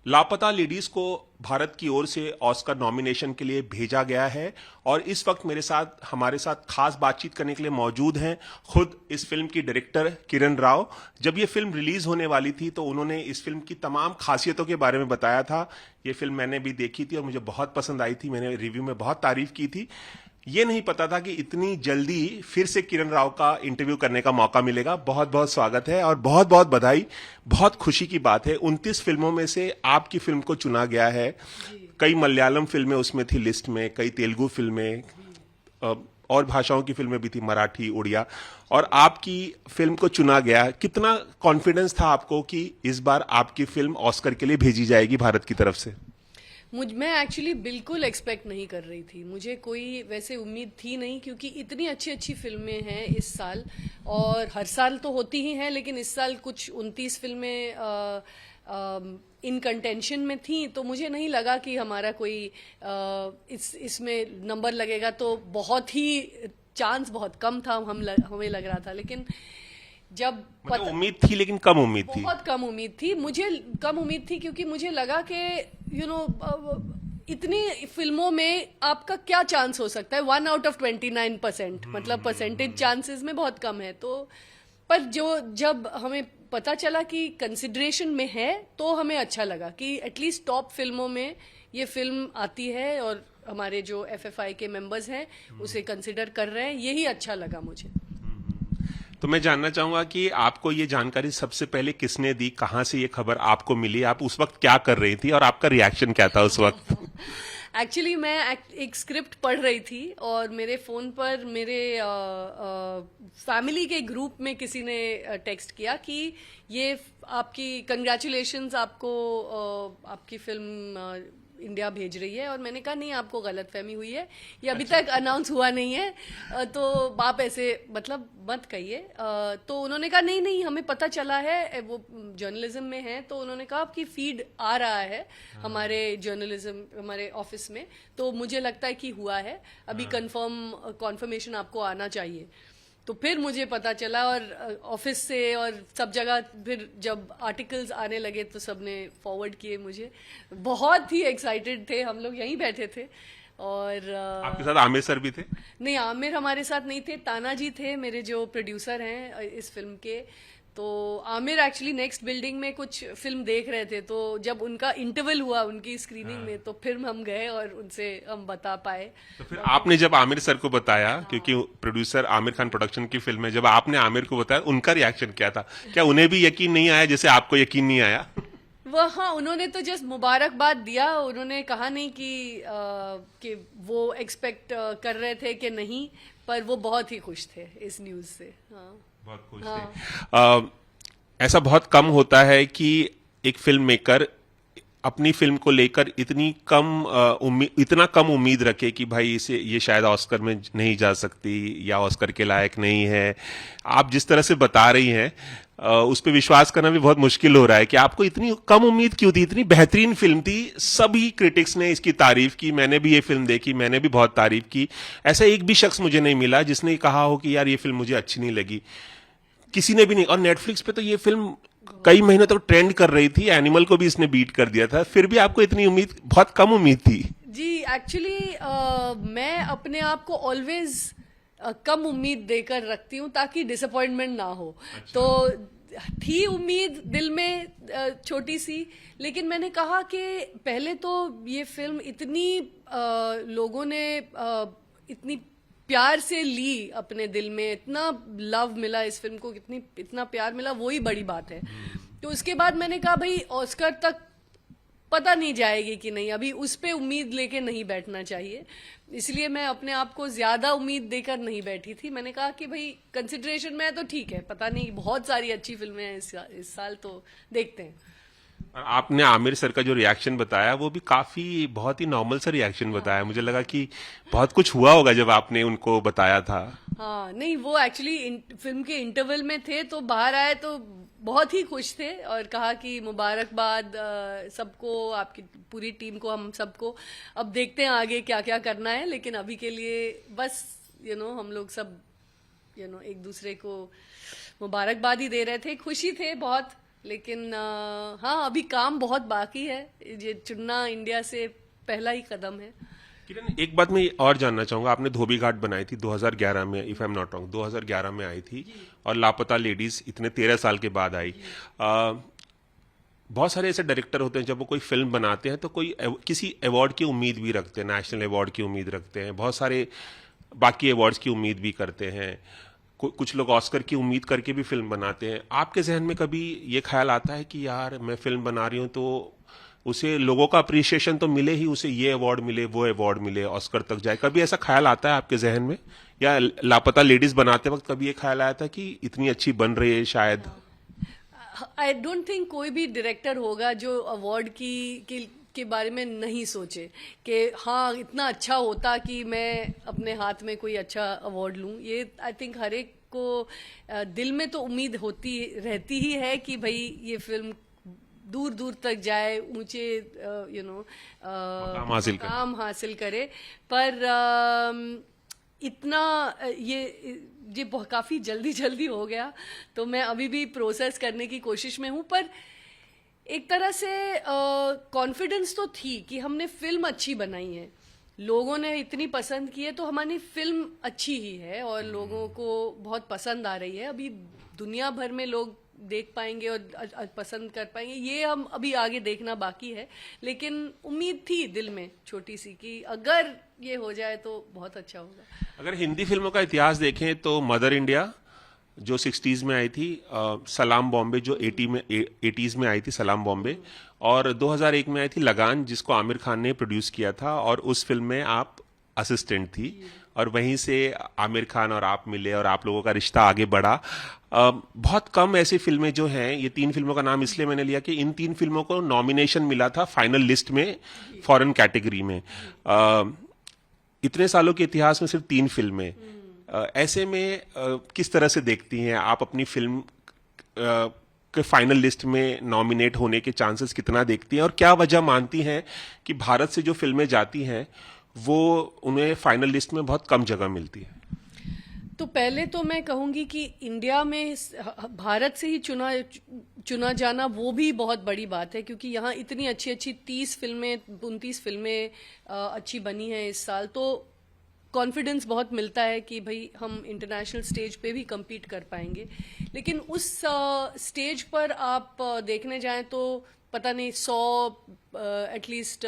लापता लेडीज को भारत की ओर से ऑस्कर नॉमिनेशन के लिए भेजा गया है और इस वक्त हमारे साथ खास बातचीत करने के लिए मौजूद हैं खुद इस फिल्म की डायरेक्टर किरण राव। जब ये फिल्म रिलीज होने वाली थी तो उन्होंने इस फिल्म की तमाम खासियतों के बारे में बताया था। ये फिल्म मैंने भी देखी थी और मुझे बहुत पसंद आई थी, मैंने रिव्यू में बहुत तारीफ की थी। ये नहीं पता था कि इतनी जल्दी फिर से किरण राव का इंटरव्यू करने का मौका मिलेगा। बहुत बहुत स्वागत है और बहुत बहुत बधाई। बहुत खुशी की बात है, 29 फिल्मों में से आपकी फिल्म को चुना गया है। कई मलयालम फिल्में उसमें थी लिस्ट में, कई तेलुगु फिल्में और भाषाओं की फिल्में भी थी, मराठी, उड़िया, और आपकी फिल्म को चुना गया। कितना कॉन्फिडेंस था आपको कि इस बार आपकी फिल्म ऑस्कर के लिए भेजी जाएगी भारत की तरफ से? मैं एक्चुअली बिल्कुल एक्सपेक्ट नहीं कर रही थी। मुझे कोई वैसे उम्मीद थी नहीं, क्योंकि इतनी अच्छी अच्छी फिल्में हैं इस साल, और हर साल तो होती ही हैं, लेकिन इस साल कुछ 29 फिल्में इन कंटेंशन में थी। तो मुझे नहीं लगा कि हमारा कोई इसमें नंबर लगेगा। तो बहुत ही चांस बहुत कम था, हमें लग रहा था। लेकिन जब मतलब उम्मीद थी लेकिन कम उम्मीद थी, बहुत कम उम्मीद थी। मुझे कम उम्मीद थी क्योंकि मुझे लगा कि इतनी फिल्मों में आपका क्या चांस हो सकता है। 1 आउट ऑफ 29%, मतलब परसेंटेज चांसेस में बहुत कम है। तो पर जब हमें पता चला कि कंसिडरेशन में है तो हमें अच्छा लगा कि एटलीस्ट टॉप फिल्मों में ये फिल्म आती है और हमारे जो FFI के मेंबर्स हैं उसे कंसिडर कर रहे हैं। यही अच्छा लगा मुझे। तो मैं जानना चाहूंगा कि आपको ये जानकारी सबसे पहले किसने दी, कहां से ये खबर आपको मिली, आप उस वक्त क्या कर रही थी और आपका रिएक्शन क्या था उस वक्त? एक्चुअली मैं एक स्क्रिप्ट पढ़ रही थी और मेरे फोन पर मेरे फैमिली के ग्रुप में किसी ने टेक्स्ट किया कि ये आपकी कंग्रेचुलेशंस, आपको आपकी फिल्म इंडिया भेज रही है। और मैंने कहा नहीं, आपको गलतफहमी हुई है, ये अभी तक अनाउंस हुआ नहीं है, तो आप ऐसे मतलब मत कहिए। तो उन्होंने कहा नहीं नहीं, हमें पता चला है, वो जर्नलिज्म में है, तो उन्होंने कहा आपकी फीड आ रहा है हमारे जर्नलिज्म, हमारे ऑफिस में, तो मुझे लगता है कि हुआ है, अभी कॉन्फर्मेशन आपको आना चाहिए। तो फिर मुझे पता चला, और ऑफिस से और सब जगह फिर जब आर्टिकल्स आने लगे तो सबने फॉरवर्ड किए मुझे। बहुत ही एक्साइटेड थे हम लोग, यहीं बैठे थे। और आपके साथ आमिर सर भी थे? नहीं, आमिर हमारे साथ नहीं थे, ताना जी थे मेरे जो प्रोड्यूसर हैं इस फिल्म के। तो आमिर एक्चुअली नेक्स्ट बिल्डिंग में कुछ फिल्म देख रहे थे, तो जब उनका इंटरवल हुआ उनकी स्क्रीनिंग में, तो फिर हम गए और उनसे हम बता पाए। तो फिर आपने जब आमिर सर को बताया, क्योंकि प्रोड्यूसर आमिर खान प्रोडक्शन की फिल्म है, जब आपने आमिर को बताया उनका रिएक्शन क्या था? क्या उन्हें भी यकीन नहीं आया जैसे आपको यकीन नहीं आया? हाँ, उन्होंने तो जस्ट मुबारकबाद दिया। उन्होंने कहा नहीं कि वो एक्सपेक्ट कर रहे थे कि नहीं, पर वो बहुत ही खुश थे इस न्यूज से। हाँ, बहुत खुश थे। ऐसा बहुत कम होता है कि एक फिल्म मेकर अपनी फिल्म को लेकर इतना कम उम्मीद रखे कि भाई ये शायद ऑस्कर में नहीं जा सकती या ऑस्कर के लायक नहीं है। आप जिस तरह से बता रही हैं उस पर विश्वास करना भी बहुत मुश्किल हो रहा है कि आपको इतनी कम उम्मीद क्यों थी। इतनी बेहतरीन फिल्म थी, सभी क्रिटिक्स ने इसकी तारीफ की, मैंने भी ये फिल्म देखी, मैंने भी बहुत तारीफ की। ऐसा एक भी शख्स मुझे नहीं मिला जिसने कहा हो कि यार ये फिल्म मुझे अच्छी नहीं लगी, किसी ने भी नहीं। और नेटफ्लिक्स पे तो ये फिल्म कई महीनों तक ट्रेंड कर रही थी, एनिमल को भी इसने बीट कर दिया था, फिर भी आपको इतनी उम्मीद, बहुत कम उम्मीद थी। जी, एक्चुअली मैं अपने आप को ऑलवेज कम उम्मीद देकर रखती हूँ ताकि डिसअपॉइंटमेंट ना हो। अच्छा। तो थी उम्मीद दिल में छोटी सी, लेकिन मैंने कहा कि पहले तो ये फिल्म इतनी लोगों ने इतनी प्यार से ली अपने दिल में, इतना लव मिला इस फिल्म को, इतना प्यार मिला, वही बड़ी बात है। तो उसके बाद मैंने कहा भाई ऑस्कर तक पता नहीं जाएगी कि नहीं, अभी उस पे उम्मीद लेके नहीं बैठना चाहिए। इसलिए मैं अपने आप को ज्यादा उम्मीद देकर नहीं बैठी थी। मैंने कहा कि भाई कंसिडरेशन में है तो ठीक है, पता नहीं, बहुत सारी अच्छी फिल्में हैं इस साल, तो देखते हैं। और आपने आमिर सर का जो रिएक्शन बताया वो भी बहुत ही नॉर्मल सा रिएक्शन बताया। मुझे लगा कि बहुत कुछ हुआ होगा जब आपने उनको बताया था। हाँ, नहीं, वो एक्चुअली फिल्म के इंटरवल में थे, तो बाहर आए तो बहुत ही खुश थे और कहा कि मुबारकबाद सबको, आपकी पूरी टीम को, हम सबको। अब देखते हैं आगे क्या क्या करना है, लेकिन अभी के लिए बस हम लोग सब एक दूसरे को मुबारकबाद ही दे रहे थे, खुशी थे बहुत। लेकिन हाँ, अभी काम बहुत बाकी है। ये चुनना इंडिया से पहला ही कदम है। किरण, एक बात मैं और जानना चाहूंगा, आपने धोबी घाट बनाई थी 2011 में, if I am not wrong, 2011 में आई थी, और लापता लेडीज इतने 13 साल के बाद आई। बहुत सारे ऐसे डायरेक्टर होते हैं जब वो कोई फिल्म बनाते हैं तो कोई किसी अवार्ड की उम्मीद भी रखते हैं, नेशनल अवार्ड की उम्मीद रखते हैं, बहुत सारे बाकी अवार्ड्स की उम्मीद भी करते हैं, कुछ लोग ऑस्कर की उम्मीद करके भी फिल्म बनाते हैं। आपके जहन में कभी ये ख्याल आता है कि यार मैं फिल्म बना रही हूँ तो उसे लोगों का अप्रिसिएशन तो मिले ही, उसे ये अवार्ड मिले, वो अवार्ड मिले, ऑस्कर तक जाए, कभी ऐसा ख्याल आता है आपके जहन में? या लापता लेडीज बनाते वक्त कभी ये ख्याल आया था कि इतनी अच्छी बन रही है शायद? आई डोंट थिंक कोई भी डायरेक्टर होगा जो अवार्ड के बारे में नहीं सोचे कि हाँ इतना अच्छा होता कि मैं अपने हाथ में कोई अच्छा अवार्ड लूं। ये आई थिंक हर एक को दिल में तो उम्मीद होती रहती ही है कि भाई ये फिल्म दूर दूर तक जाए, ऊंचे मकाम हासिल करे। पर इतना ये काफी जल्दी जल्दी हो गया, तो मैं अभी भी प्रोसेस करने की कोशिश में हूं। पर एक तरह से कॉन्फिडेंस तो थी कि हमने फिल्म अच्छी बनाई है, लोगों ने इतनी पसंद की है तो हमारी फिल्म अच्छी ही है और लोगों को बहुत पसंद आ रही है। अभी दुनिया भर में लोग देख पाएंगे और पसंद कर पाएंगे, ये हम अभी आगे देखना बाकी है। लेकिन उम्मीद थी दिल में छोटी सी कि अगर ये हो जाए तो बहुत अच्छा होगा। अगर हिंदी फिल्मों का इतिहास देखें तो मदर इंडिया जो 60s में आई थी, सलाम बॉम्बे जो 80s में आई थी, सलाम बॉम्बे, और 2001 में आई थी लगान जिसको आमिर खान ने प्रोड्यूस किया था, और उस फिल्म में आप असिस्टेंट थी, और वहीं से आमिर खान और आप मिले और आप लोगों का रिश्ता आगे बढ़ा। बहुत कम ऐसी फिल्में जो हैं, ये 3 फिल्मों का नाम इसलिए मैंने लिया कि इन 3 फिल्मों को नॉमिनेशन मिला था फाइनल लिस्ट में फॉरेन कैटेगरी में। इतने सालों के इतिहास में सिर्फ 3 फिल्में, ऐसे में किस तरह से देखती हैं आप अपनी फिल्म के फाइनल लिस्ट में नॉमिनेट होने के चांसेस कितना देखती हैं, और क्या वजह मानती हैं कि भारत से जो फिल्में जाती हैं वो उन्हें फाइनल लिस्ट में बहुत कम जगह मिलती है? तो पहले तो मैं कहूंगी कि इंडिया में भारत से ही चुना जाना वो भी बहुत बड़ी बात है, क्योंकि यहाँ इतनी अच्छी अच्छी 29 फिल्में अच्छी बनी हैं इस साल। तो कॉन्फिडेंस बहुत मिलता है कि भाई हम इंटरनेशनल स्टेज पे भी compete कर पाएंगे। लेकिन उस स्टेज पर आप देखने जाएं तो पता नहीं 100 एटलीस्ट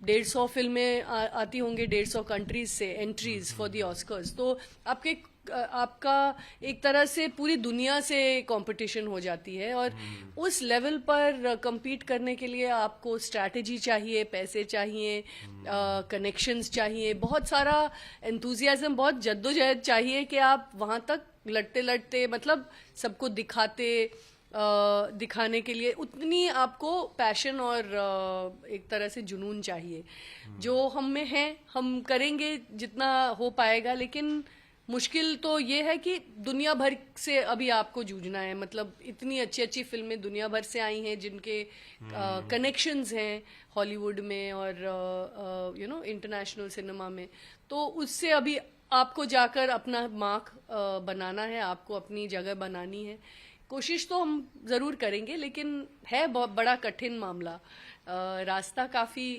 150 फिल्में आती होंगे 150 कंट्रीज से एंट्रीज फॉर द ऑस्कर्स। तो आपका एक तरह से पूरी दुनिया से कंपटीशन हो जाती है, और उस लेवल पर compete करने के लिए आपको स्ट्रैटेजी चाहिए, पैसे चाहिए, कनेक्शंस चाहिए, बहुत सारा एंथुजियाज्म, बहुत जद्दोजहद चाहिए कि आप वहां तक लड़ते लड़ते, मतलब सबको दिखाने के लिए उतनी आपको पैशन और एक तरह से जुनून चाहिए, जो हम में है। हम करेंगे जितना हो पाएगा, लेकिन मुश्किल तो ये है कि दुनिया भर से अभी आपको जूझना है। मतलब इतनी अच्छी अच्छी फिल्में दुनिया भर से आई हैं जिनके कनेक्शंस हैं हॉलीवुड में और इंटरनेशनल सिनेमा में। तो उससे अभी आपको जाकर अपना मार्क बनाना है, आपको अपनी जगह बनानी है। कोशिश तो हम जरूर करेंगे, लेकिन है बहुत बड़ा कठिन मामला, रास्ता काफी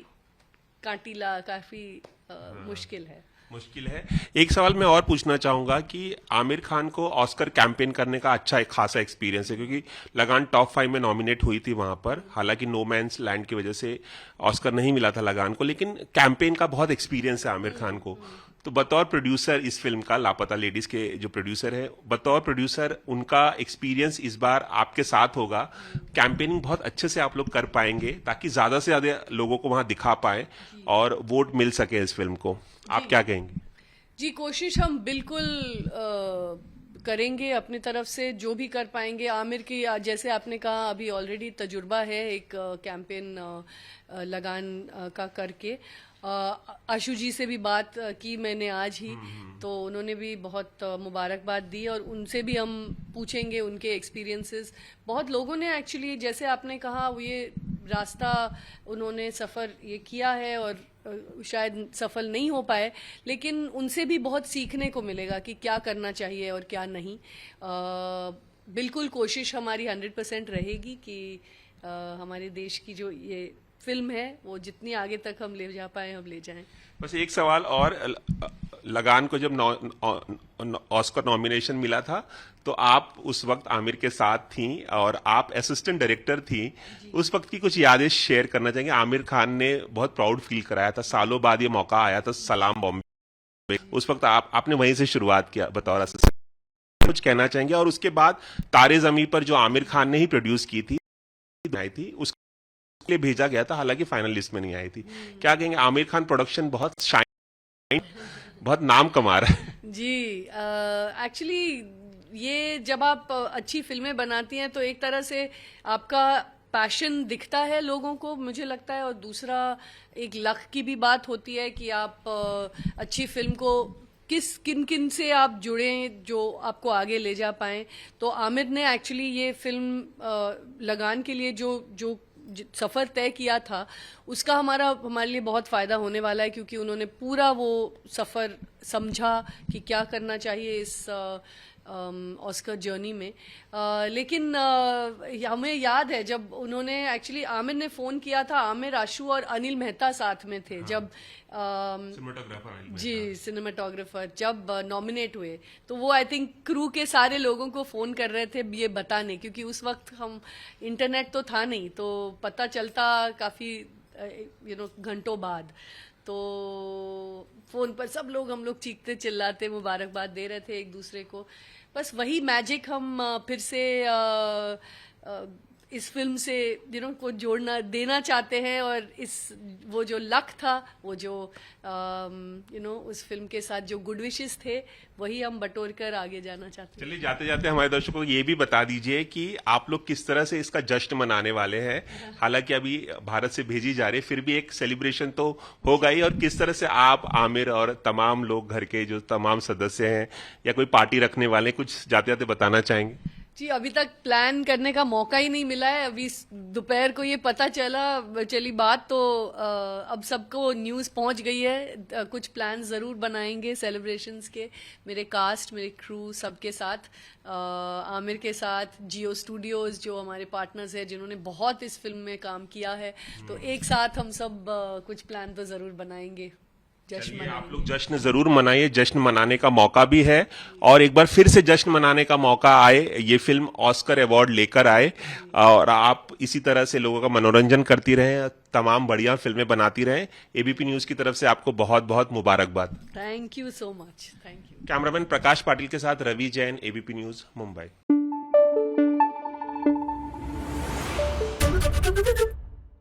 कांटीला, काफी मुश्किल है। एक सवाल मैं और पूछना चाहूंगा कि आमिर खान को ऑस्कर कैंपेन करने का अच्छा एक खासा एक्सपीरियंस है, क्योंकि लगान टॉप 5 में नॉमिनेट हुई थी वहां पर, हालांकि नो मैंस लैंड की वजह से ऑस्कर नहीं मिला था लगान को, लेकिन कैंपेन का बहुत एक्सपीरियंस है आमिर खान को। तो बतौर प्रोड्यूसर इस फिल्म का, लापता लेडीज के जो प्रोड्यूसर है, बतौर प्रोड्यूसर उनका एक्सपीरियंस इस बार आपके साथ होगा। कैंपेनिंग बहुत अच्छे से आप लोग कर पाएंगे ताकि ज्यादा से ज्यादा लोगों को वहां दिखा पाए और वोट मिल सके इस फिल्म को। आप क्या कहेंगे? जी, कोशिश हम बिल्कुल करेंगे अपनी तरफ से, जो भी कर पाएंगे। आमिर की, जैसे आपने कहा, अभी ऑलरेडी तजुर्बा है एक कैंपेन लगान का करके। आशु जी से भी बात की मैंने आज ही, तो उन्होंने भी बहुत मुबारकबाद दी, और उनसे भी हम पूछेंगे उनके एक्सपीरियंसेस। बहुत लोगों ने एक्चुअली, जैसे आपने कहा, ये रास्ता उन्होंने सफ़र ये किया है और शायद सफल नहीं हो पाए, लेकिन उनसे भी बहुत सीखने को मिलेगा कि क्या करना चाहिए और क्या नहीं। बिल्कुल कोशिश हमारी 100% रहेगी कि हमारे देश की जो ये फिल्म है वो जितनी आगे तक हम ले जा पाए हम ले जाएं। बस एक सवाल और, लगान को जब ऑस्कर नॉमिनेशन मिला था तो आप उस वक्त आमिर के साथ थी और आप असिस्टेंट डायरेक्टर थी। उस वक्त की कुछ यादें शेयर करना चाहेंगे? आमिर खान ने बहुत प्राउड फील कराया था, सालों बाद ये मौका आया था सलाम बॉम्बे, उस वक्त आपने वहीं से शुरुआत किया बतौर असिस्टेंट, कुछ कहना चाहेंगे? और उसके बाद तारे जमी पर जो आमिर खान ने ही प्रोड्यूस की थी, आई थी, उसके लिए भेजा गया था, हालांकि फाइनल लिस्ट में नहीं आई थी। क्या कहेंगे? आमिर खान प्रोडक्शन बहुत शाइन, बहुत नाम कमा रहा है। जी, एक्चुअली ये जब आप अच्छी फिल्में बनाती हैं तो एक तरह से आपका पैशन दिखता है लोगों को, मुझे लगता है, और दूसरा एक लक की भी बात होती है कि आप अच्छी फिल्म को किन किन से आप जुड़े जो आपको आगे ले जा पाए। तो आमिर ने एक्चुअली ये फिल्म लगान के लिए जो सफ़र तय किया था उसका हमारे लिए बहुत फ़ायदा होने वाला है, क्योंकि उन्होंने पूरा वो सफ़र समझा कि क्या करना चाहिए इस ऑस्कर जर्नी में। लेकिन हमें याद है जब उन्होंने एक्चुअली आमिर ने फ़ोन किया था, आमिर, आशु और अनिल मेहता साथ में थे। हाँ। जब जी सिनेमाटोग्राफर जब नॉमिनेट हुए तो वो आई थिंक क्रू के सारे लोगों को फ़ोन कर रहे थे ये बताने, क्योंकि उस वक्त हम इंटरनेट तो था नहीं तो पता चलता काफ़ी घंटों बाद। तो फोन पर सब लोग हम लोग चीखते चिल्लाते मुबारकबाद दे रहे थे एक दूसरे को। बस वही मैजिक हम फिर से इस फिल्म से को जोड़ना देना चाहते हैं, और इस वो जो लक था, वो जो उस फिल्म के साथ जो गुड विशेस थे, वही हम बटोर कर आगे जाना चाहते हैं। चलिए जाते जाते हमारे दर्शकों को ये भी बता दीजिए कि आप लोग किस तरह से इसका जश्न मनाने वाले हैं। हालांकि अभी भारत से भेजी जा रही है, फिर भी एक सेलिब्रेशन तो होगा ही, और किस तरह से आप, आमिर और तमाम लोग, घर के जो तमाम सदस्य हैं या कोई पार्टी रखने वाले, कुछ जाते जाते बताना चाहेंगे? जी, अभी तक प्लान करने का मौका ही नहीं मिला है। अभी दोपहर को ये पता चली बात, तो अब सबको न्यूज़ पहुंच गई है। कुछ प्लान ज़रूर बनाएंगे सेलिब्रेशंस के, मेरे कास्ट, मेरे क्रू सबके साथ, आमिर के साथ, जियो स्टूडियोज़ जो हमारे पार्टनर्स हैं जिन्होंने बहुत इस फिल्म में काम किया है, तो एक साथ हम सब कुछ प्लान तो ज़रूर बनाएंगे। आप लोग जश्न जरूर मनाइए, जश्न मनाने का मौका भी है, और एक बार फिर से जश्न मनाने का मौका आए, ये फिल्म ऑस्कर अवार्ड लेकर आए, और आप इसी तरह से लोगों का मनोरंजन करती रहें, तमाम बढ़िया फिल्में बनाती रहें। एबीपी न्यूज की तरफ से आपको बहुत बहुत मुबारकबाद। Thank you so much. Thank you. Cameraman Prakash Patil के साथ रवि जैन, एबीपी न्यूज, मुंबई।